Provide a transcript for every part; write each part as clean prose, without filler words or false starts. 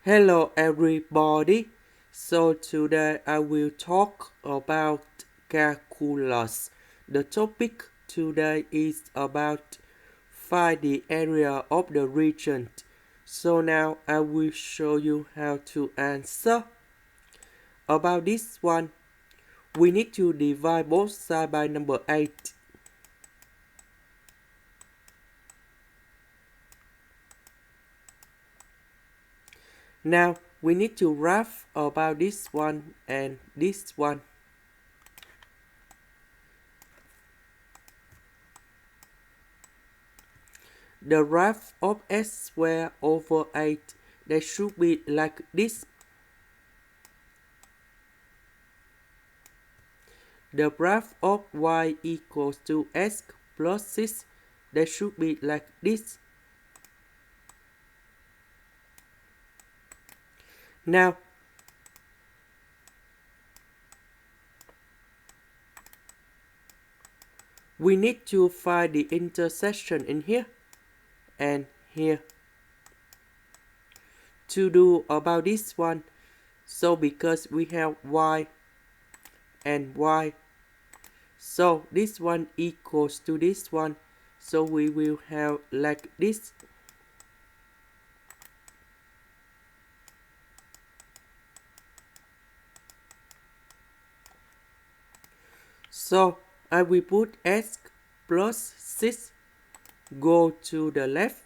Hello everybody. So today I will talk about calculus. The topic today is about find the area of the region. So now I will show you how to answer. About this one, we need to divide both sides by number 8. Now we need to wrap about this one and this one. The graph of x squared over 8, that should be like this. The graph of y equals to x plus 6, that should be like this. Now, we need to find the intersection in here and here. To do about this one, so because we have y and y, so this one equals to this one, so we will have like this. So I will put x plus 6 go to the left,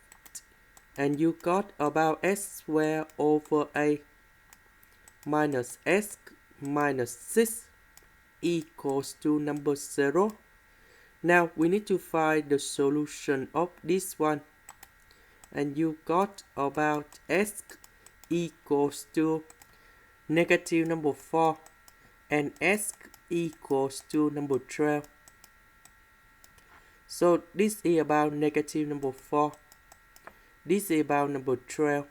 and you got about x squared over 8 minus x minus 6 equals to number 0. Now we need to find the solution of this one, and you got about x equals to negative number 4 and x equals to number 12. So this is about negative number 4. This is about number 12.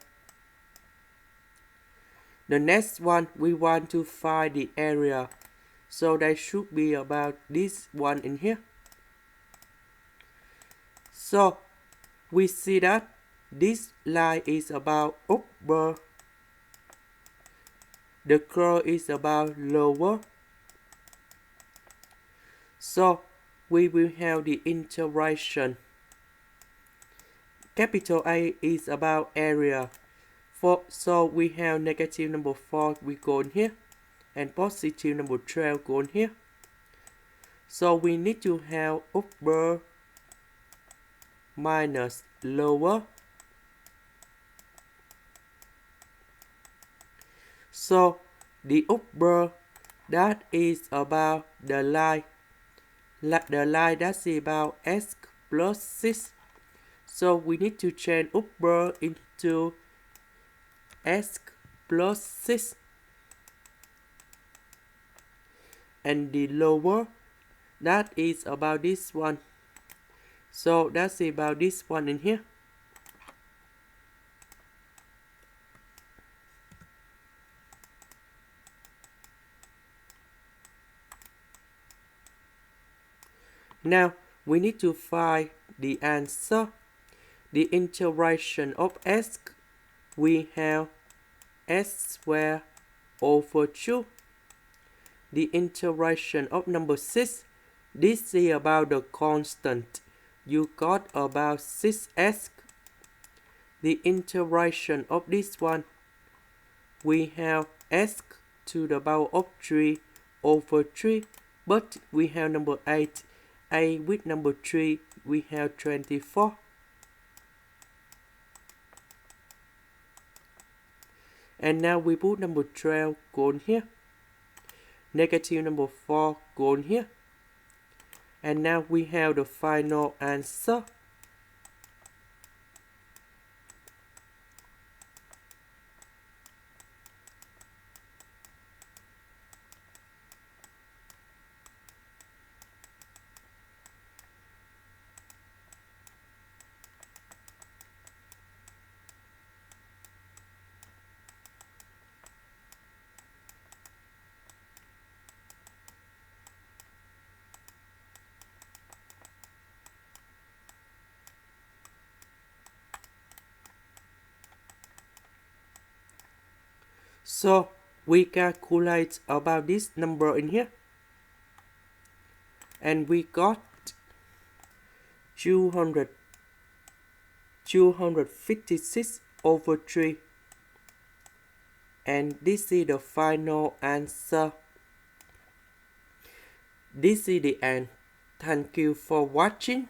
The next one, we want to find the area. So that should be about this one in here. So we see that this line is about upper. The curve is about lower. So we will have the integration. Capital A is about area. So we have negative number 4 we go in here, and positive number 12 go in here. So we need to have upper minus lower. So the upper, that is about the line. The line that's about x plus 6. So we need to change upper into x plus 6. And the lower, that is about this one. So that's about this one in here. Now we need to find the answer. The integration of x, we have x squared over 2. The integration of number 6, this is about the constant. You got about 6x. The integration of this one, we have x to the power of 3 over 3, but we have number 8. A with number 3, we have 24. And now we put number 12 go in here. Negative number 4 go in here. And now we have the final answer. So we calculate about this number in here, and we got 256 over 3, and this is the final answer. This is the end. Thank you for watching.